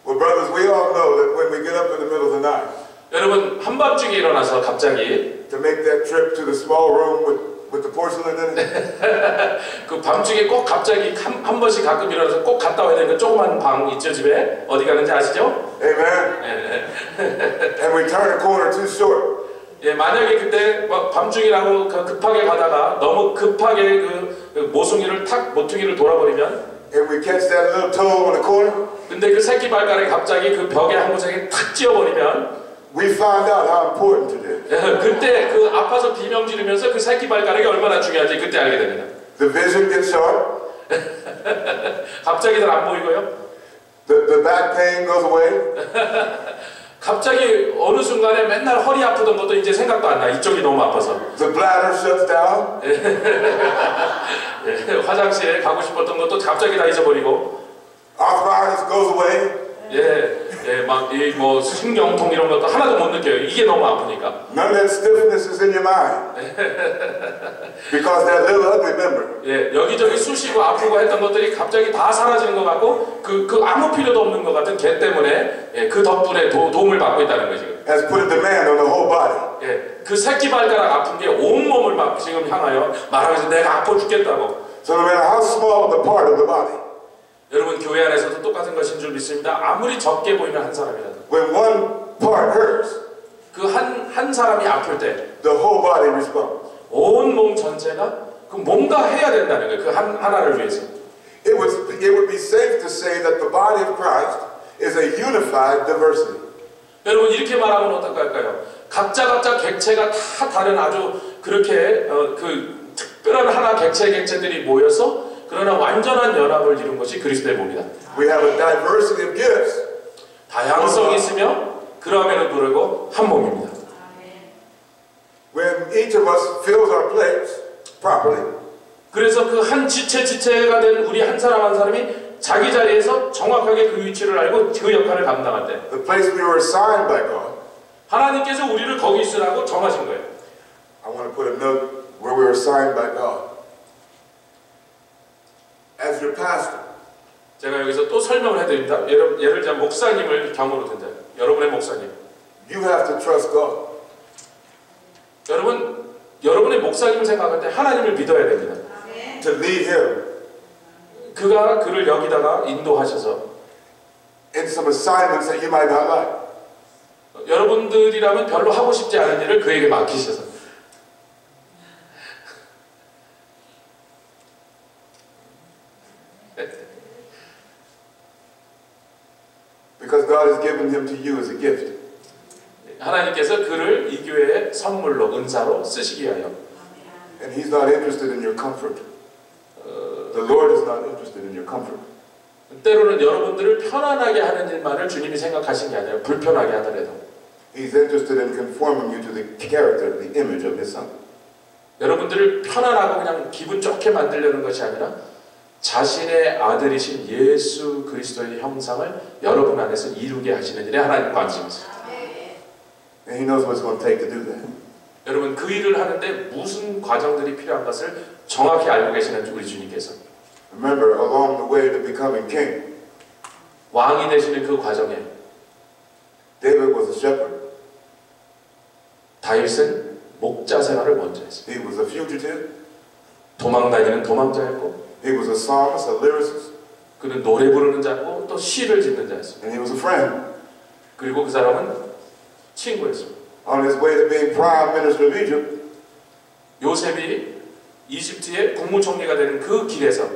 Well, brothers, we all know that when we get up in the middle of the night 여러분 한밤중에 일어나서 갑자기 to make that trip to the small room with the porcelain in it, 그 밤중에 꼭 갑자기 한 번씩 가끔 일어나서 꼭 갔다 와야 되는 그 조그만 방 있죠 집에 어디 가는지 아시죠? amen, and we turn a corner too short, 예, 만약에 그때 막 밤중이라고 급하게 가다가 너무 급하게 그 모퉁이를 돌아버리면 and we catch that little toe on the corner, 근데 그 새끼 발가락이 갑자기 그 벽에 한 구석에 탁 찧어버리면 we find out how important it is. 그때 그 아파서 비명 지르면서 그 새끼 발가락이 얼마나 중요한지 그때 알게 됩니다. The vision gets sharp, 갑자기 잘 안 보이고요. the back pain goes away, 갑자기 어느 순간에 맨날 허리 아프던 것도 이제 생각도 안 나. 이쪽이 너무 아파서. The bladder shuts down. 예, 화장실에 가고 싶었던 것도 갑자기 다 잊어버리고. Arthritis goes away. 막 이 뭐 신경통 이런 것도 하나도 못 느껴요. 이게 너무 아프니까. None of that stiffness is in your mind. Because that little ugly member. 예, 여기저기 쑤시고 아프고 했던 것들이 갑자기 다 사라지는 것 같고 그 아무 필요도 없는 것 같은 걔 때문에 예, 그 덕분에 도움을 받고 있다는 거죠. Has put a demand on the whole body. 예, 그 새끼 발가락 아픈 게 온몸을 막 지금 향하여 말하면서 내가 아파 죽겠다고. So no matter how small the part of the body. 여러분 교회 안에서도 똑같은 것인 줄 믿습니다. 아무리 적게 보이는 한 사람이라도 When one part hurts, 그 한 사람이 아플 때 the whole body responds. 온 몸 전체가 그 뭔가 해야 된다는 거예요. 그 하나를 위해서. It would be safe to say that the body of Christ is a unified diversity. 여러분 이렇게 말하면 어떨까요? 각자 객체가 다 다른 아주 그렇게 그 특별한 하나 객체들이 모여서 그러나 완전한 연합을 이룬 것이 그리스도의 몸이다. We have a diversity of gifts. 다양성이 있으며 그러함에도 불구하고 한 몸입니다. When each of us fills our plates properly, 그래서 그 한 지체가 된 우리 한 사람이 자기 자리에서 정확하게 그 위치를 알고 그 역할을 감당할 때 the place we were assigned by God, 하나님께서 우리를 거기 있으라고 정하신 거예요. I want to put a note where we were assigned by God. As your pastor, 제가 여기서 또 설명을 해드립니다. 예를 들면 목사님을 경우로 든다. 여러분의 목사님. you have to trust God. 여러분의 목사님을 생각할 때 하나님을 믿어야 됩니다. To lead him 그가 그를 여기다가 인도하셔서 in some assignments that you might not like. 여러분들이라면 별로 하고 싶지 않은 일을 그에게 맡기셔서 Because God has given him to you as a gift. 하나님께서 그를 이 교회의 선물로 은사로 쓰시기 위하여. And he's not interested in your comfort. The Lord is not interested in your comfort. 때로는 여러분들을 편안하게 하는 일만을 주님이 생각하신 게 아니라 불편하게 하더라도 He's interested in conforming you to the character, the image of his son. 여러분들을 편안하고 그냥 기분 좋게 만들려는 것이 아니라 자신의 아들이신 예수 그리스도의 형상을 여러분 안에서 이루게 하시는 일에 하나님 관심이 있습니다. And he knows what it's going to take to do that. 여러분 그 일을 하는데 무슨 과정들이 필요한 것을 정확히 알고 계시는 우리 주님께서 Remember, along the way to becoming king, 왕이 되시는 그 과정에 David was a shepherd. 다윗은 목자 생활을 먼저 했습니다. He was a fugitive. 도망다니는 도망자였고 He was a psalmist, a lyricist. 그는 노래 부르는 자고 또 시를 짓는 자였습니다. And he was a friend. 그리고 그 사람은 친구였습니다. On his way to being prime minister of Egypt, 요셉이 이집트의 국무총리가 되는 그 길에서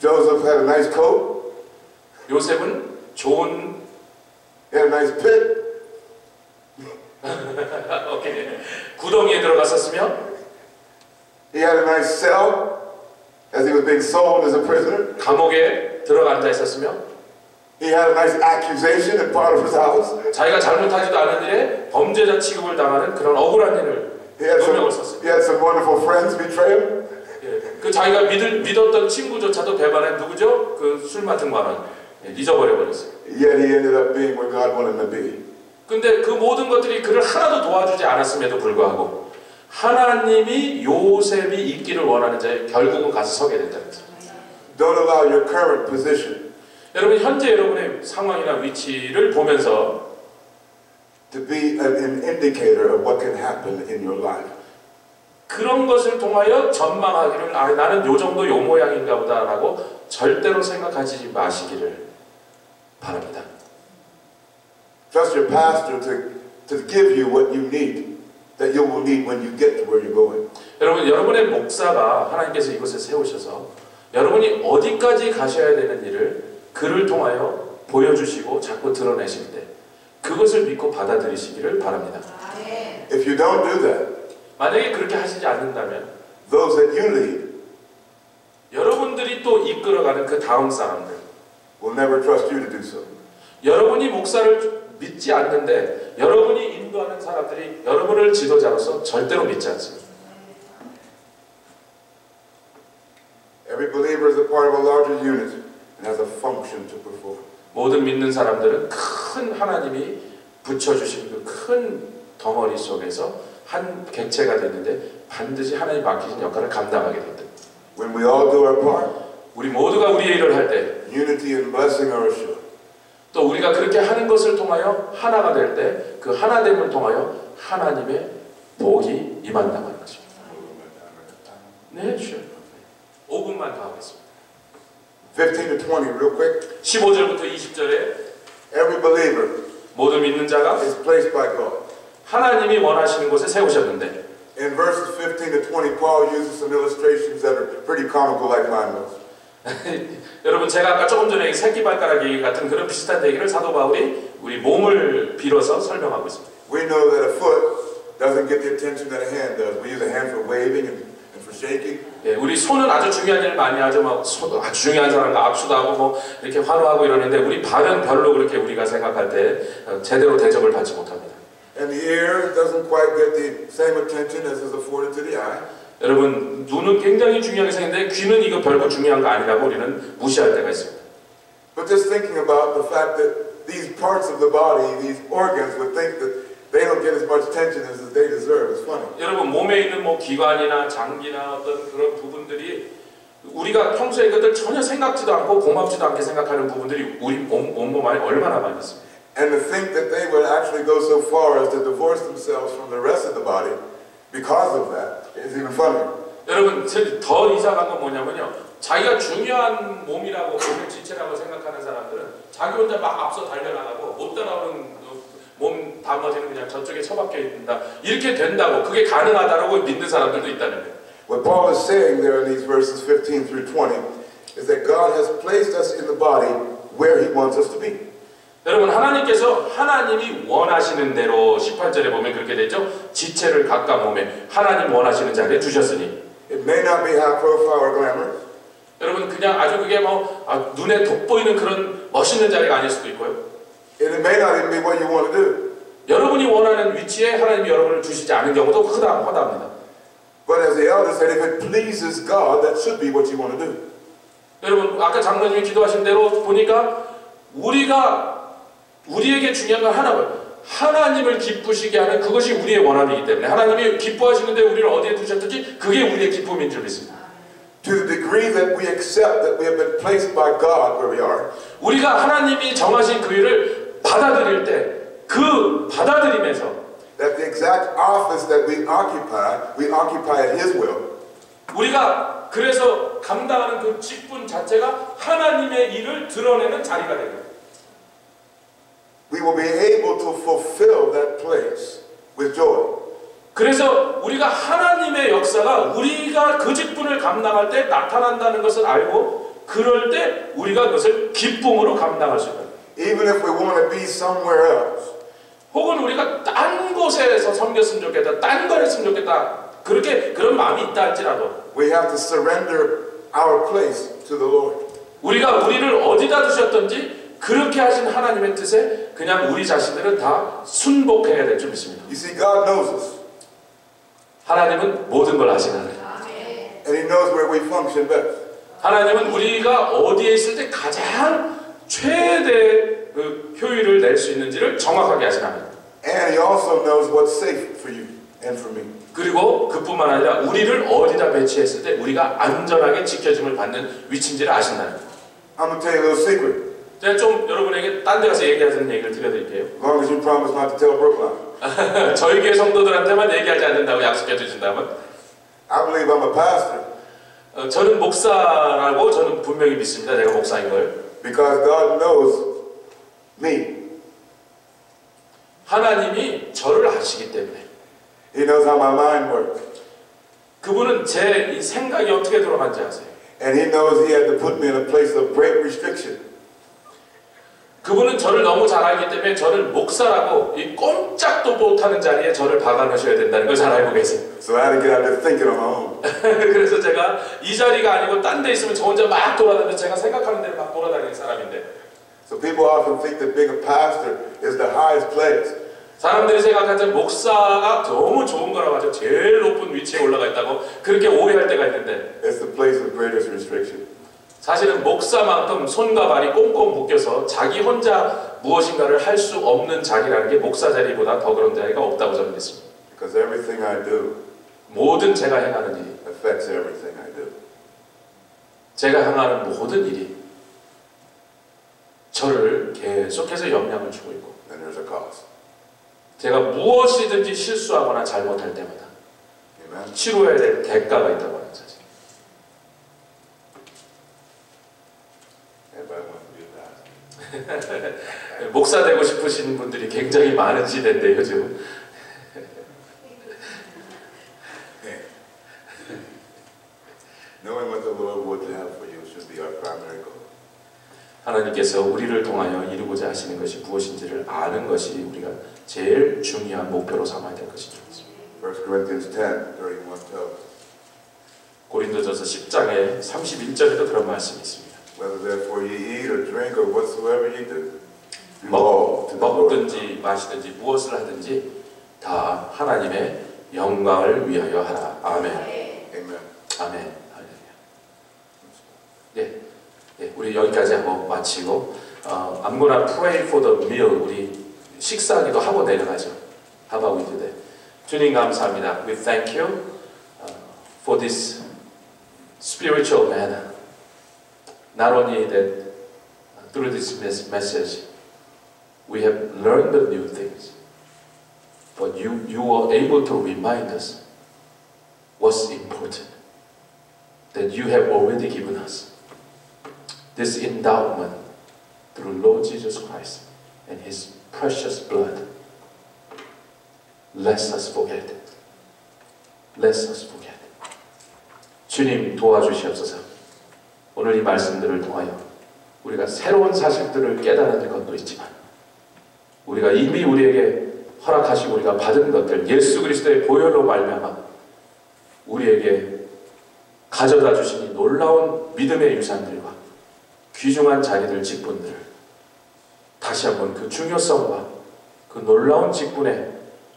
Joseph had a nice coat. 요셉은 좋은 He had a nice pit. 오케이. 구덩이에 들어갔었으며 He had a nice cell as he was being sold as a prisoner. 감옥에 들어가 앉아 있었으며 He had a nice accusation in Potiphar's house. 자기가 잘못하지도 않은 일에 범죄자 취급을 당하는 그런 억울한 일을 누명을 썼습니다. He had some wonderful friends betray him. 그 자기가 믿었던 친구조차도 배반한 누구죠? 그 술 맡은 관원 잊어버려 버렸어요. Yet he ended up being where God wanted him to be. 근데 그 모든 것들이 그를 하나도 도와주지 않았음에도 불구하고 하나님이 요셉이 있기를 원하는 자에 결국은 가서 서게 된다는 거죠. Don't allow your current position 여러분 현재 여러분의 상황이나 위치를 보면서 to be an indicator of what can happen in your life. 그런 것을 통하여 전망하기를 나는 요 정도 요 모양인가 보다라고 절대로 생각하지 마시기를 바랍니다. Trust your pastor to give you what you need, that you will need when you get to where you're going. 여러분의 목사가 하나님께서 이곳에 세우셔서 여러분이 어디까지 가셔야 되는 일을 그를 통하여 보여주시고 자꾸 드러내실 때 그것을 믿고 받아들이시기를 바랍니다. If you don't do that, 만약에 그렇게 하시지 않는다면 those that you lead 여러분들이 또 이끌어가는 그 다음 사람들 will never trust you to do so. 여러분이 목사를 믿지 않는데 여러분이 인도하는 사람들이 여러분을 지도자로서 절대로 믿지 않습니다. Every believer is a part of a larger unit and has a function to perform. 모든 믿는 사람들은 큰 하나님이 붙여주신 그 큰 덩어리 속에서 한 객체가 되는데 반드시 하나님 맡기신 역할을 감당하게 된다. When we all do our part, 우리 모두가 우리의 일을 할 때, unity and blessing are assured. 또 우리가 그렇게 하는 것을 통하여 하나가 될 때 그 하나됨을 통하여 하나님의 복이 임한다는 것입니다. 네, sure. 5분만 더 하겠습니다. 15 to 20, real quick. 15절부터 20절에 Every believer 모든 믿는 자가 is placed by God. 하나님이 원하시는 곳에 세우셨는데 In verses 15 to 20, Paul uses some illustrations that are pretty comical, like mine was. 여러분 제가 아까 조금 전에 새끼발가락 얘기 같은 그런 비슷한 얘기를 사도 바울이 우리 몸을 빌어서 설명하고 있습니다. We know that a foot doesn't get the attention that a hand does. We use a hand for waving and for shaking. 예, 우리 손은 아주 중요한 일을 많이 하죠. 막 아주 중요한 사람과 악수도 하고 뭐 이렇게 환호하고 이러는데 우리 발은 별로 그렇게 우리가 생각할 때 제대로 대접을 받지 못합니다. And the ear doesn't quite get the same attention as is afforded to the eye. 여러분 눈은 굉장히 중요하게 생겼는데 귀는 이거 별거 중요한 거 아니라고 우리는 무시할 때가 있습니다. But just thinking about the fact that these parts of the body, these organs, would think that they don't get as much attention as they deserve is funny. 여러분 몸에 있는 뭐 기관이나 장기나 어떤 그런 부분들이 우리가 평소에 이것들 전혀 생각지도 않고 고맙지도 않게 생각하는 부분들이 우리 온몸 안에 얼마나 많이 있습니다. And to think that they would actually go so far as to divorce themselves from the rest of the body because of that is even funnier. 여러분 더 이상한 건 뭐냐면요. 자기가 중요한 몸이라고 몸의 지체라고 생각하는 사람들은 자기 혼자 막 앞서 달려나가고 못 따라오는 몸 나머지는 그냥 저쪽에 처박혀 있는다. 이렇게 된다고 그게 가능하다고 믿는 사람들도 있다는 거예요. What Paul is saying there in these verses 15 through 20 is that God has placed us in the body where He wants us to be. 여러분 하나님께서 하나님이 원하시는 대로 18절에 보면 그렇게 되죠. 지체를 각각 몸에 하나님 원하시는 자리에 두셨으니 It may not be high profile or glamorous. 여러분 그냥 아주 그게 뭐 눈에 돋보이는 그런 멋있는 자리가 아닐 수도 있고요. And it may not even be what you want to do. 여러분이 원하는 위치에 하나님이 여러분을 두시지 않은 경우도 허다합니다. But as the elder said, if it pleases God, that should be what you want to do. 여러분 아까 장로님이 기도하신 대로 보니까 우리에게 중요한 건 하나님을 기쁘시게 하는 그것이 우리의 원함이기 때문에 하나님이 기뻐하시는데 우리를 어디에 두셨든지 그게 우리의 기쁨인 줄 믿습니다. To the degree that we accept that we have been placed by God where we are, 우리가 하나님이 정하신 그 일을 받아들일 때 그 받아들임에서 that the exact office that we occupy at His will, 우리가 그래서 감당하는 그 직분 자체가 하나님의 일을 드러내는 자리가 됩니다. we will be able to fulfill that place with joy. 그래서 우리가 하나님의 역사가 우리가 그 직분을 감당할 때 나타난다는 것을 알고 그럴 때 우리가 그것을 기쁨으로 감당할 수 있다. Even if we want to be somewhere else, 혹은 우리가 딴 곳에서 섬겼으면 좋겠다, 딴 걸 했으면 좋겠다, 그런 마음이 있다 할지라도 we have to surrender our place to the Lord. 우리가 우리를 어디다 두셨든지 그렇게 하신 하나님의 뜻에 그냥 우리 자신들은 다 순복해야 될 줄 믿습니다. You see, God knows us. 하나님은 모든 걸 아시는 하나님. And He knows where we function best. 하나님은 우리가 어디에 있을 때 가장 최대 그 효율을 낼 수 있는지를 정확하게 아시는 하나님. And He also knows what's safe for you and for me. 그리고 그뿐만 아니라 우리를 어디다 배치했을 때 우리가 안전하게 지켜짐을 받는 위치인지를 아신다는 거예요. I'm going to tell you a little secret. 제가 좀 여러분에게 딴 데 가서 얘기하는 얘기를 들려드릴게요. As long as you promise not to tell Brookline. 저희 교회 성도들한테만 얘기하지 않는다고 약속해 주신다면 I believe I'm a pastor. 저는 목사라고 저는 분명히 믿습니다. 내가 목사인 걸. Because God knows me. 하나님이 저를 아시기 때문에. He knows how my mind works. 그분은 제 이 생각이 어떻게 돌아가는지 아세요. And He knows He had to put me in a place of great restriction. 그분은 저를 너무 잘 알기 때문에 저를 목사라고 이 꼼짝도 못하는 자리에 저를 박아놓으셔야 된다는 걸 잘 알고 계세요. So I had to get out there thinking on my own. 그래서 제가 이 자리가 아니고 딴 데 있으면 저 혼자 막 돌아다니는데 제가 생각하는 대로 막 돌아다니는 사람인데. So people often think that being a pastor is the highest place. 사람들이 생각할 때 목사가 너무 좋은 거라고 하죠. 제일 높은 위치에 올라가 있다고 그렇게 오해할 때가 있는데 It's the place of greatest restriction. 사실은 목사만큼 손과 발이 꽁꽁 묶여서 자기 혼자 무엇인가를 할 수 없는 자리라는 게 목사 자리보다 더 그런 자리가 없다고 저는 믿습니다. Because everything I do 모든 제가 행하는 일이 affects everything I do. 제가 행하는 모든 일이 저를 계속해서 영향을 주고 있고 And there's a cost. 제가 무엇이든지 실수하거나 잘못할 때마다 Amen. 치러야 될 대가가 있다고 하는 사실. Everybody wants to be a pastor. 목사 되고 싶으신 분들이 굉장히 많은 시대인데 요즘 Knowing what the Lord would have for you should be our primary goal. 하나님께서 우리를 통하여 이루고자 하시는 것이 무엇인지를 아는 것이 우리가 제일 중요한 목표로 삼아야 될 것이죠. 1 Corinthians 10, 31 tells us, 고린도전서 10장에 31절에도 그런 말씀이 있습니다. whether therefore ye eat or drink or whatsoever ye do, do all to the Lord. 먹든지 마시든지 무엇을 하든지 다 하나님의 영광을 위하여 하라. 아멘. Amen. 아멘. 할렐루야. 네, 네, 우리 여기까지 하고 마치고 I'm gonna pray for the meal. 우리 식사하기도 하고 내려가죠. How about we do that? 주님 감사합니다. We thank you for this spiritual manna. Not only that through this message we have learned the new things, but you were able to remind us what's important that you have already given us. This endowment through Lord Jesus Christ and His precious blood. Lest us forget. Lest us forget. 주님 도와주시옵소서. 오늘 이 말씀들을 통하여 우리가 새로운 사실들을 깨달은 것도 있지만 우리가 이미 우리에게 허락하시고 우리가 받은 것들 예수 그리스도의 보혈로 말미암아 우리에게 가져다 주신 이 놀라운 믿음의 유산들과 귀중한 자리들 직분들을 다시 한번 그 중요성과 그 놀라운 직분의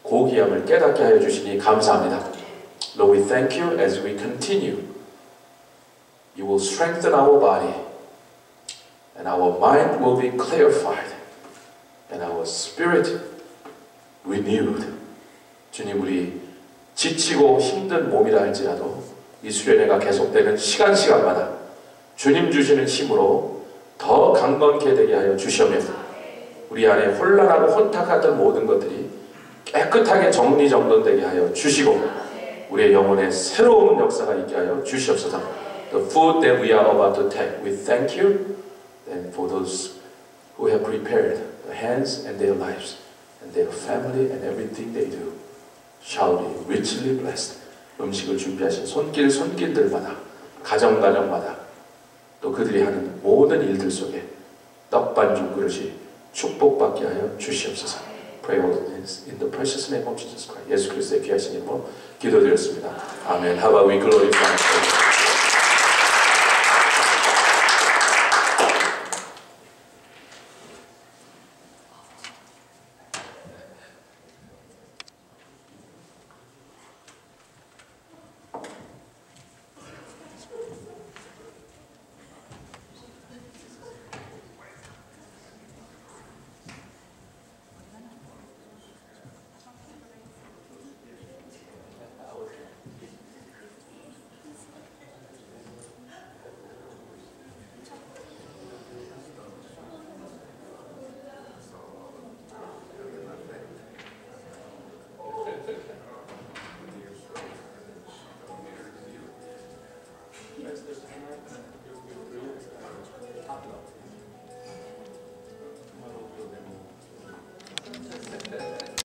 고귀함을 깨닫게 하여 주시니 감사합니다. Lord, we thank you as we continue. You will strengthen our body and our mind will be clarified and our spirit renewed. 주님, 우리 지치고 힘든 몸이라 할지라도 이 수련회가 계속되는 시간마다 주님 주시는 힘으로 더 강건케 되게 하여 주시오며 우리 안에 혼란하고 혼탁했던 모든 것들이 깨끗하게 정리정돈되게 하여 주시고 우리의 영혼에 새로운 역사가 있게 하여 주시옵소서. The food that we are about to take, we thank you and for those who have prepared their hands and their lives and their family and everything they do shall be richly blessed. 음식을 준비하신 손길들마다 가정마다 또 그들이 하는 모든 일들 속에 떡반죽 그릇이 축복받게 하여 주시옵소서. Pray all this in the precious name of Jesus Christ. 예수 그리스도의 귀하신 이름으로 기도드렸습니다. 아멘. How about we glorify God?